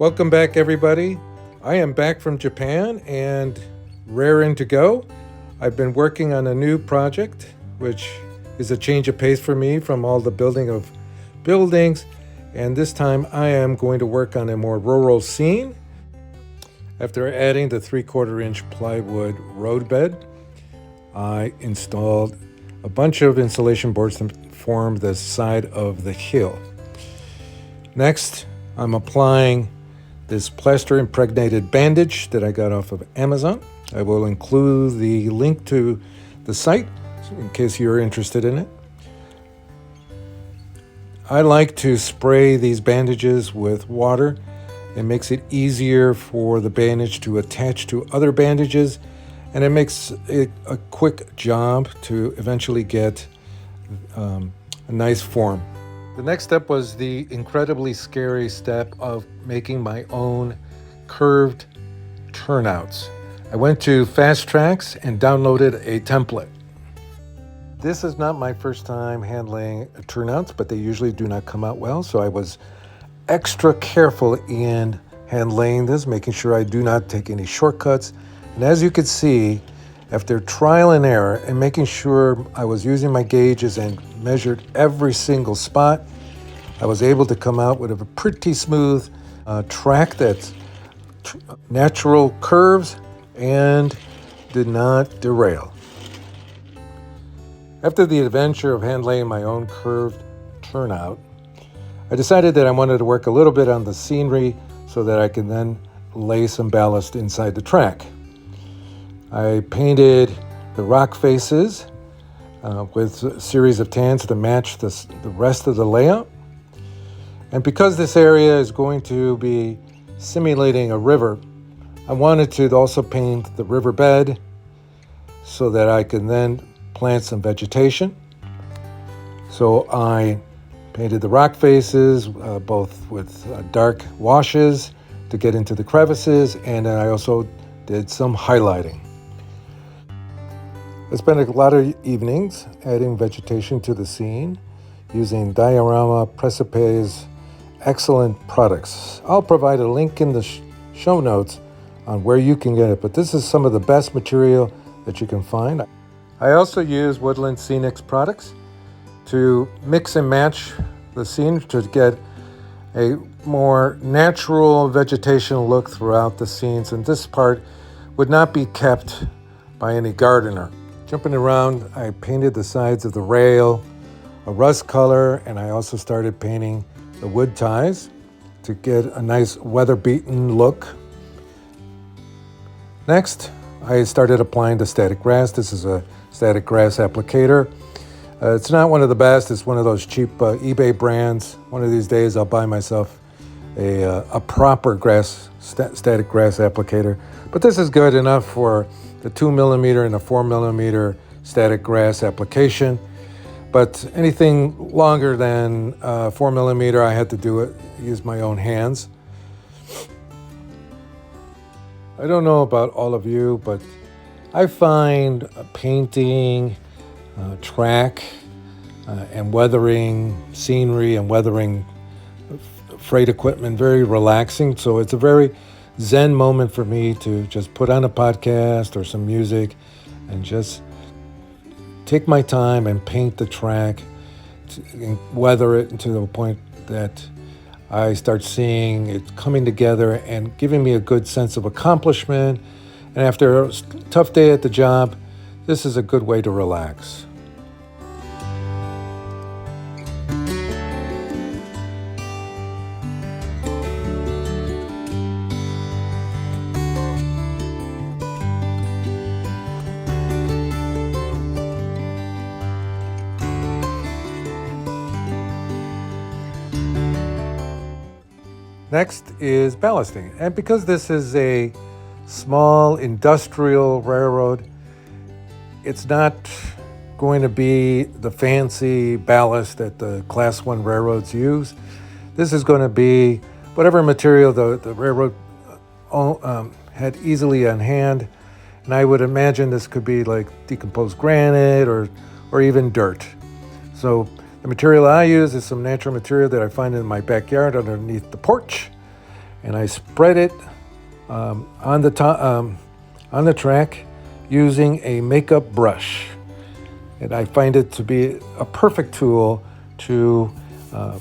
Welcome back, everybody. I am back from Japan and raring to go. I've been working on a new project, which is a change of pace for me from all the building of buildings. And this time I am going to work on a more rural scene. After adding the 3/4-inch plywood roadbed, I installed a bunch of insulation boards to form the side of the hill. Next, I'm applying this plaster impregnated bandage that I got off of Amazon. I will include the link to the site in case you're interested in it. I like to spray these bandages with water. It makes it easier for the bandage to attach to other bandages, and it makes it a quick job to eventually get a nice form. The next step was the incredibly scary step of making my own curved turnouts. I went to Fast Tracks and downloaded a template. This is not my first time handling turnouts, but they usually do not come out well, so I was extra careful in handlaying this, making sure I do not take any shortcuts. And as you can see, after trial and error and making sure I was using my gauges and measured every single spot, I was able to come out with a pretty smooth track that's natural curves and did not derail. After the adventure of handlaying my own curved turnout, I decided that I wanted to work a little bit on the scenery so that I can then lay some ballast inside the track. I painted the rock faces with a series of tans to match the rest of the layout. And because this area is going to be simulating a river, I wanted to also paint the riverbed so that I can then plant some vegetation. So I painted the rock faces both with dark washes to get into the crevices, and I also did some highlighting. I spent a lot of evenings adding vegetation to the scene using Diorama Precipe's excellent products. I'll provide a link in the show notes on where you can get it, but this is some of the best material that you can find. I also use Woodland Scenics products to mix and match the scene to get a more natural vegetation look throughout the scenes, and this part would not be kept by any gardener. Jumping around, I painted the sides of the rail a rust color, and I also started painting the wood ties to get a nice weather-beaten look. Next, I started applying the static grass. This is a static grass applicator. It's not one of the best. It's one of those cheap eBay brands. One of these days, I'll buy myself a proper static grass applicator. But this is good enough for the 2mm and the 4mm static grass application. But anything longer than 4mm, I had to use my own hands. I don't know about all of you, but I find painting, track, and weathering scenery and weathering freight equipment very relaxing. So it's a very zen moment for me to just put on a podcast or some music and just take my time and paint the track and weather it to the point that I start seeing it coming together and giving me a good sense of accomplishment. And after a tough day at the job, this is a good way to relax. Next is ballasting. And because this is a small industrial railroad, it's not going to be the fancy ballast that the Class 1 railroads use. This is going to be whatever material the railroad had easily on hand. And I would imagine this could be like decomposed granite or even dirt. So the material I use is some natural material that I find in my backyard underneath the porch. and I spread it on the top, on the track using a makeup brush. And I find it to be a perfect tool to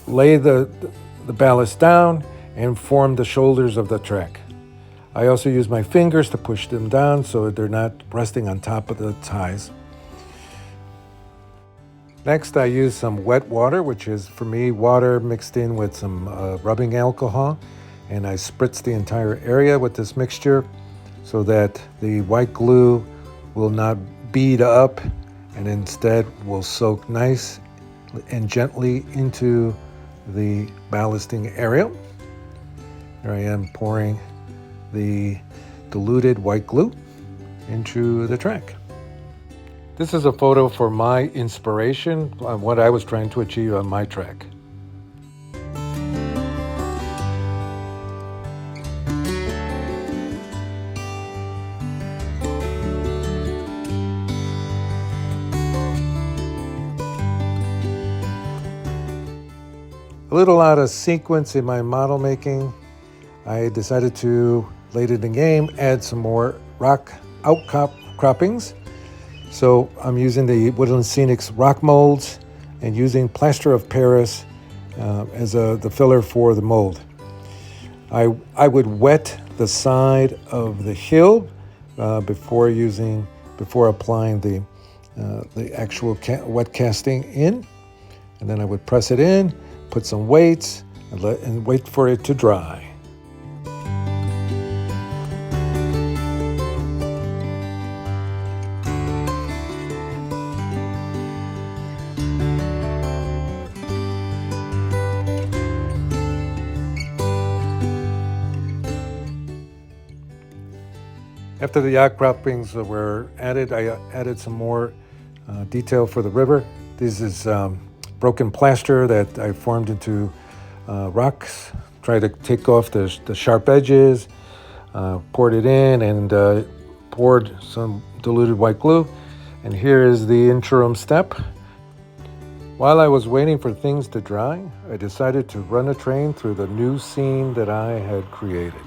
lay the ballast down and form the shoulders of the track. I also use my fingers to push them down so they're not resting on top of the ties. Next, I use some wet water, which is for me water mixed in with some rubbing alcohol, and I spritz the entire area with this mixture so that the white glue will not bead up and instead will soak nice and gently into the ballasting area. Here I am pouring the diluted white glue into the track. This is a photo for my inspiration on what I was trying to achieve on my track. A little out of sequence in my model making, I decided to, late in the game, add some more rock outcroppings. So I'm using the Woodland Scenics rock molds and using plaster of Paris as the filler for the mold. I would wet the side of the hill before applying the actual wet casting in, and then I would press it in, put some weights, and wait for it to dry. After the outcroppings were added, I added some more detail for the river. This is broken plaster that I formed into rocks. Tried to take off the sharp edges, poured it in, and poured some diluted white glue. And here is the interim step. While I was waiting for things to dry, I decided to run a train through the new scene that I had created.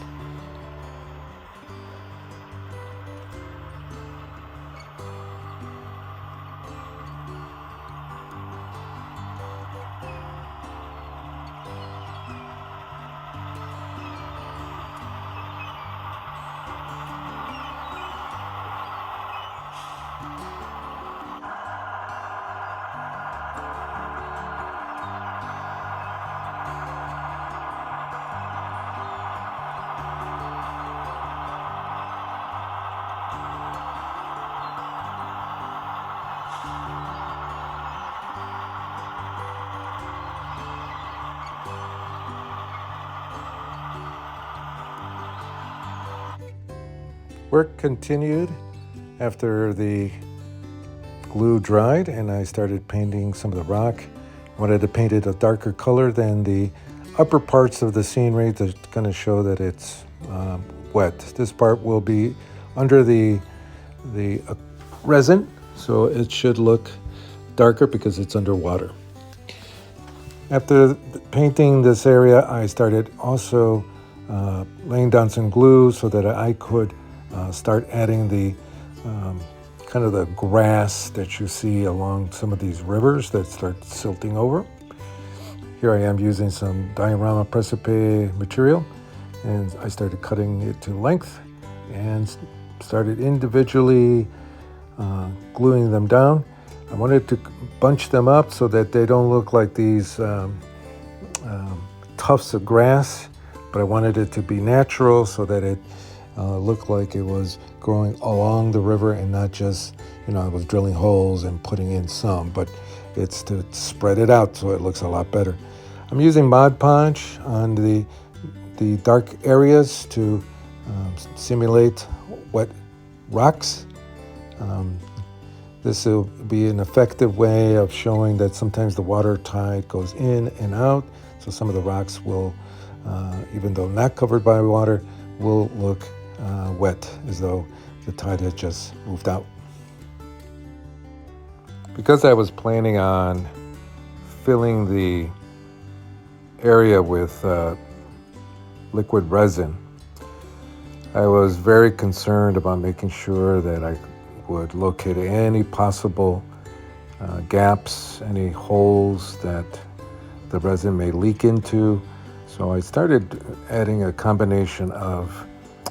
Work continued after the glue dried, and I started painting some of the rock. I wanted to paint it a darker color than the upper parts of the scenery to kind of show that it's wet. This part will be under the resin, so it should look darker because it's underwater. After painting this area, I started also laying down some glue so that I could start adding the kind of the grass that you see along some of these rivers that start silting over. Here I am using some diorama precipice material, and I started cutting it to length and started individually gluing them down. I wanted to bunch them up so that they don't look like these tufts of grass, but I wanted it to be natural so that it looked like it was growing along the river and not just, I was drilling holes and putting in some, but it's to spread it out so it looks a lot better. I'm using Mod Podge on the dark areas to simulate wet rocks. This will be an effective way of showing that sometimes the water tide goes in and out, so some of the rocks will, even though not covered by water, will look wet, as though the tide had just moved out. Because I was planning on filling the area with liquid resin. I was very concerned about making sure that I would locate any possible gaps, any holes that the resin may leak into. So I started adding a combination of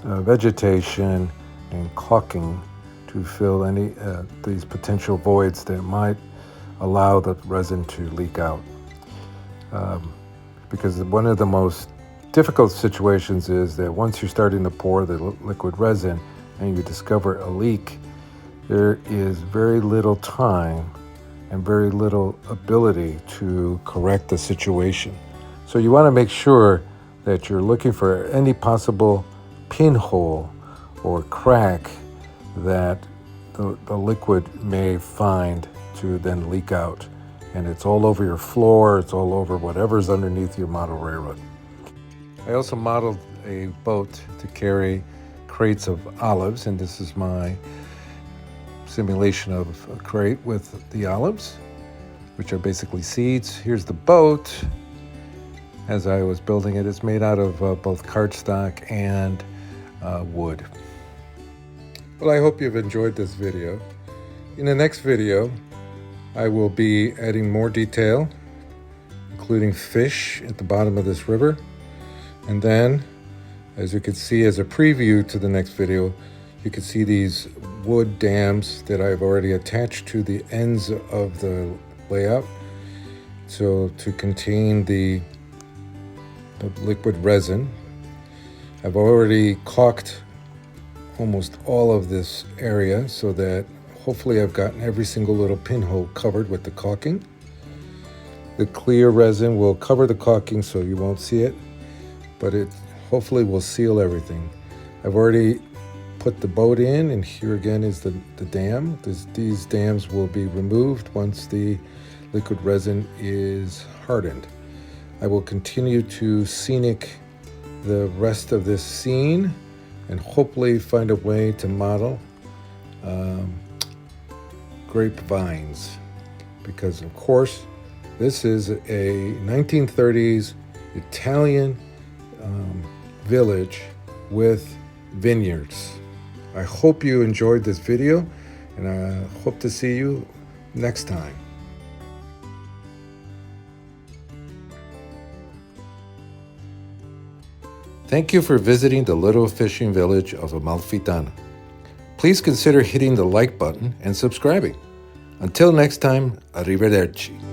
vegetation and caulking to fill any these potential voids that might allow the resin to leak out. Because one of the most difficult situations is that once you're starting to pour the liquid resin and you discover a leak, there is very little time and very little ability to correct the situation. So you want to make sure that you're looking for any possible pinhole or crack that the liquid may find to then leak out. And it's all over your floor, it's all over whatever's underneath your model railroad. I also modeled a boat to carry crates of olives, and this is my simulation of a crate with the olives, which are basically seeds. Here's the boat. As I was building it, it's made out of both cardstock and wood. Well, I hope you've enjoyed this video. In the next video, I will be adding more detail, including fish at the bottom of this river. And then, as you can see as a preview to the next video, you can see these wood dams that I've already attached to the ends of the layout. So to contain the liquid resin, I've already caulked almost all of this area so that hopefully I've gotten every single little pinhole covered with the caulking. The clear resin will cover the caulking so you won't see it, but it hopefully will seal everything. I've already put the boat in, and here again is the dam. These dams will be removed once the liquid resin is hardened. I will continue to scenic the rest of this scene and hopefully find a way to model grapevines, because of course this is a 1930s Italian village with vineyards. I hope you enjoyed this video, and I hope to see you next time. Thank you for visiting the little fishing village of Amalfitano. Please consider hitting the like button and subscribing. Until next time, arrivederci.